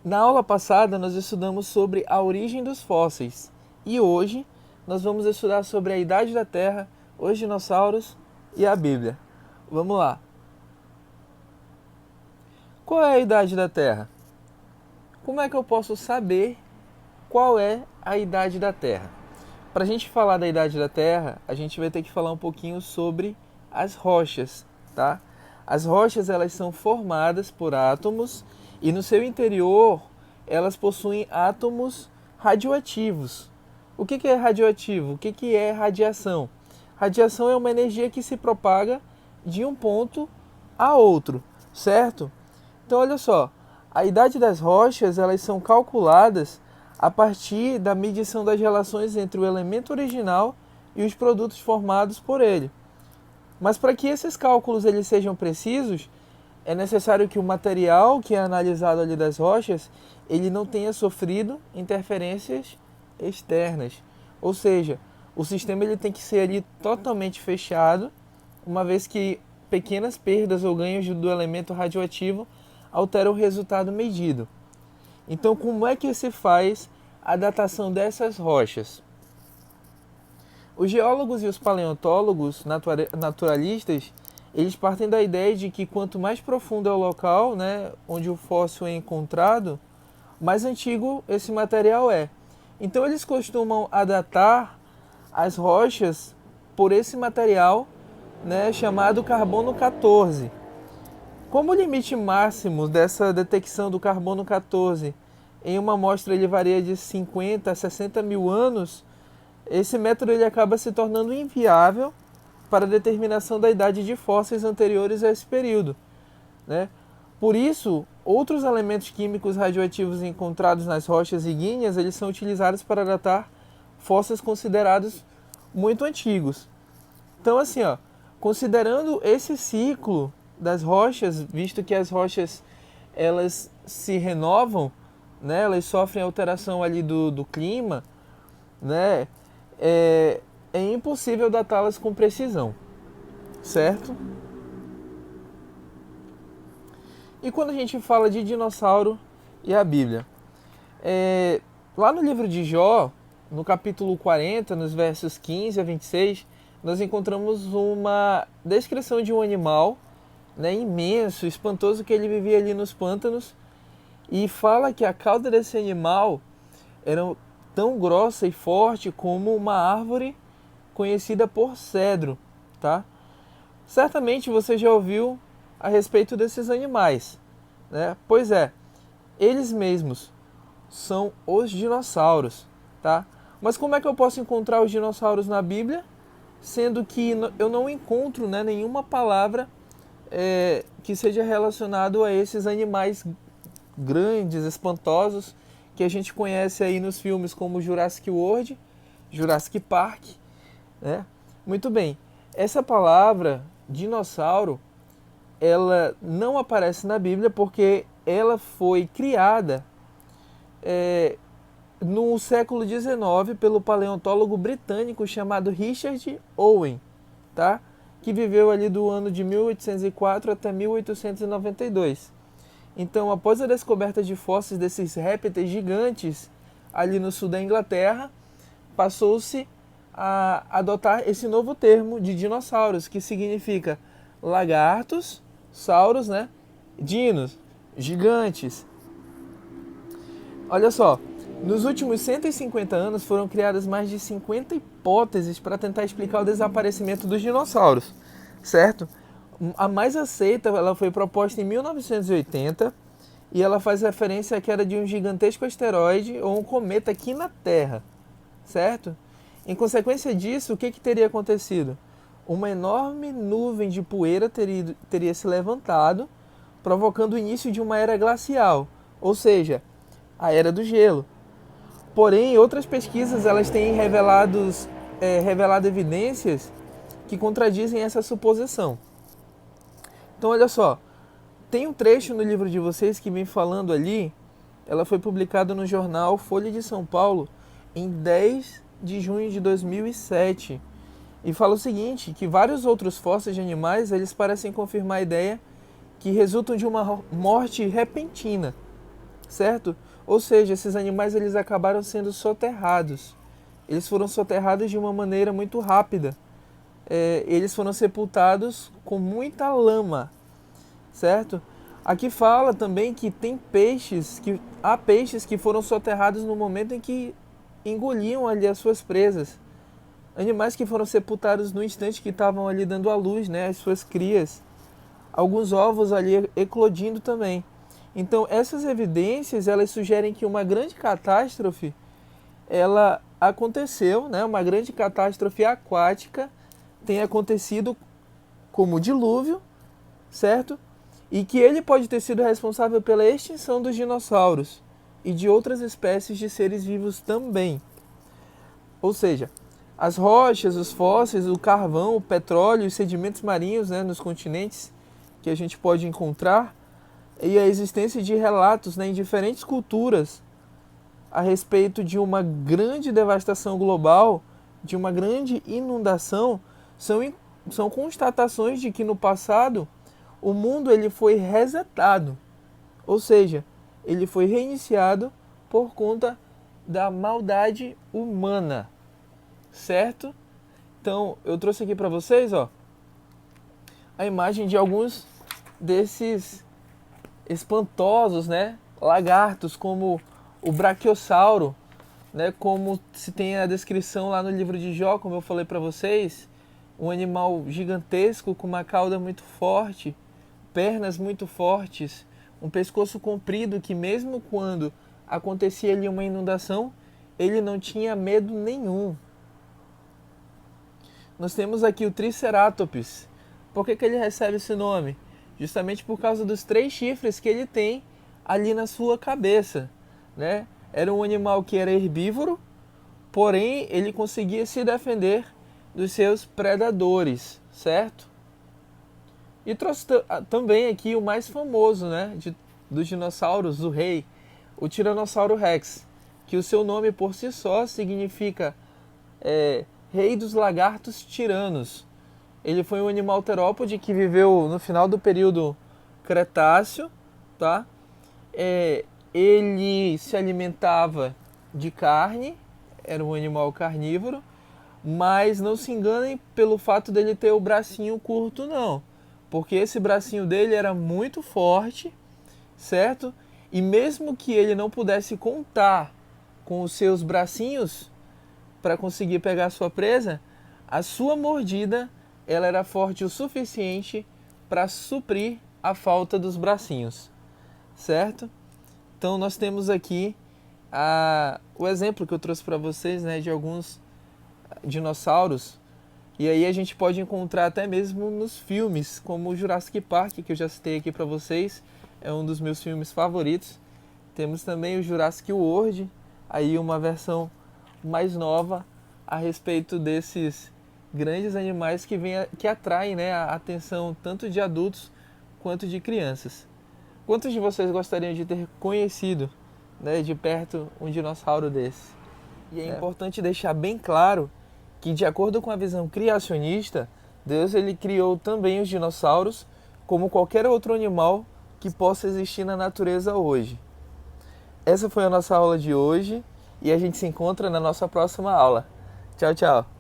Na aula passada, nós estudamos sobre a origem dos fósseis e hoje nós vamos estudar sobre a idade da Terra, os dinossauros e a Bíblia. Vamos lá. Qual é a idade da Terra? Como é que eu posso saber qual é a idade da Terra? Para a gente falar da idade da Terra, a gente vai ter que falar um pouquinho sobre as rochas, tá? As rochas, elas são formadas por átomos e no seu interior elas possuem átomos radioativos. O que é radioativo? O que é radiação? Radiação é uma energia que se propaga de um ponto a outro, certo? Então olha só, a idade das rochas, elas são calculadas a partir da medição das relações entre o elemento original e os produtos formados por ele. Mas para que esses cálculos eles sejam precisos, é necessário que o material que é analisado ali das rochas, ele não tenha sofrido interferências externas. Ou seja, o sistema ele tem que ser ali totalmente fechado, uma vez que pequenas perdas ou ganhos do elemento radioativo alteram o resultado medido. Então, como é que se faz a datação dessas rochas? Os geólogos e os paleontólogos naturalistas, eles partem da ideia de que quanto mais profundo é o local, né, onde o fóssil é encontrado, mais antigo esse material é. Então eles costumam datar as rochas por esse material, né, chamado carbono 14. Como o limite máximo dessa detecção do carbono 14 em uma amostra ele varia de 50 a 60 mil anos, esse método ele acaba se tornando inviável para a determinação da idade de fósseis anteriores a esse período, né? Por isso, outros elementos químicos radioativos encontrados nas rochas ígneas eles são utilizados para datar fósseis considerados muito antigos. Então, assim, considerando esse ciclo das rochas, visto que as rochas elas se renovam, né, elas sofrem alteração ali do clima, né, é impossível datá-las com precisão, certo? E quando a gente fala de dinossauro e a Bíblia, lá no livro de Jó, no capítulo 40, nos versos 15 a 26, nós encontramos uma descrição de um animal, né, imenso, espantoso, que ele vivia ali nos pântanos, e fala que a cauda desse animal era tão grossa e forte como uma árvore conhecida por cedro, tá? Certamente você já ouviu a respeito desses animais, né? Pois é, eles mesmos são os dinossauros, tá? Mas como é que eu posso encontrar os dinossauros na Bíblia, sendo que eu não encontro, né, nenhuma palavra que seja relacionado a esses animais grandes, espantosos, que a gente conhece aí nos filmes como Jurassic World, Jurassic Park, né? Muito bem, essa palavra dinossauro, ela não aparece na Bíblia porque ela foi criada no século XIX pelo paleontólogo britânico chamado Richard Owen, tá? Que viveu ali do ano de 1804 até 1892. Então, após a descoberta de fósseis desses répteis gigantes ali no sul da Inglaterra, passou-se a adotar esse novo termo de dinossauros, que significa lagartos, sauros, né? Dinos, gigantes. Olha só, nos últimos 150 anos foram criadas mais de 50 hipóteses para tentar explicar o desaparecimento dos dinossauros, certo? A mais aceita, ela foi proposta em 1980 e ela faz referência à queda de um gigantesco asteroide ou um cometa aqui na Terra, certo? Em consequência disso, o que teria acontecido? Uma enorme nuvem de poeira teria se levantado, provocando o início de uma era glacial, ou seja, a era do gelo. Porém, outras pesquisas elas têm revelado evidências que contradizem essa suposição. Então, olha só, tem um trecho no livro de vocês que vem falando ali, ela foi publicada no jornal Folha de São Paulo em 10 de junho de 2007. E fala o seguinte, que vários outros fósseis de animais, eles parecem confirmar a ideia que resultam de uma morte repentina. certo? Ou seja, esses animais eles acabaram sendo soterrados. Eles foram soterrados de uma maneira muito rápida. Eles foram sepultados com muita lama, certo? Aqui fala também que há peixes que foram soterrados no momento em que engoliam ali as suas presas. Animais que foram sepultados no instante que estavam ali dando à luz, né, as suas crias. Alguns ovos ali eclodindo também. Então, essas evidências, elas sugerem que uma grande catástrofe, ela aconteceu, né, uma grande catástrofe aquática tem acontecido como dilúvio, certo? E que ele pode ter sido responsável pela extinção dos dinossauros e de outras espécies de seres vivos também. Ou seja, as rochas, os fósseis, o carvão, o petróleo e os sedimentos marinhos, né, nos continentes que a gente pode encontrar, e a existência de relatos, né, em diferentes culturas a respeito de uma grande devastação global, de uma grande inundação, são constatações de que no passado o mundo ele foi resetado, ou seja, ele foi reiniciado por conta da maldade humana, certo? Então eu trouxe aqui para vocês, ó, a imagem de alguns desses espantosos, né, lagartos, como o braquiossauro, né, como se tem a descrição lá no livro de Jó, como eu falei para vocês, um animal gigantesco com uma cauda muito forte, pernas muito fortes, um pescoço comprido que mesmo quando acontecia ali uma inundação, ele não tinha medo nenhum. Nós temos aqui o Triceratops. Por que ele recebe esse nome? Justamente por causa dos 3 chifres que ele tem ali na sua cabeça, né? Era um animal que era herbívoro, porém ele conseguia se defender dos seus predadores, certo? E trouxe também aqui o mais famoso, né, dos dinossauros, o rei, o Tiranossauro Rex, que o seu nome por si só significa rei dos lagartos tiranos. Ele foi um animal terópode que viveu no final do período Cretáceo, tá? Ele se alimentava de carne, era um animal carnívoro, mas não se enganem pelo fato dele ter o bracinho curto, não. Porque esse bracinho dele era muito forte, certo? E mesmo que ele não pudesse contar com os seus bracinhos para conseguir pegar a sua presa, a sua mordida ela era forte o suficiente para suprir a falta dos bracinhos, certo? Então nós temos aqui o exemplo que eu trouxe para vocês, né, de alguns dinossauros, e aí a gente pode encontrar até mesmo nos filmes, como o Jurassic Park, que eu já citei aqui para vocês, é um dos meus filmes favoritos. Temos também o Jurassic World, aí uma versão mais nova a respeito desses grandes animais que atraem, né, a atenção tanto de adultos quanto de crianças. Quantos de vocês gostariam de ter conhecido, né, de perto um dinossauro desse? E é importante deixar bem claro que, de acordo com a visão criacionista, Deus ele criou também os dinossauros como qualquer outro animal que possa existir na natureza hoje. Essa foi a nossa aula de hoje e a gente se encontra na nossa próxima aula. Tchau, tchau!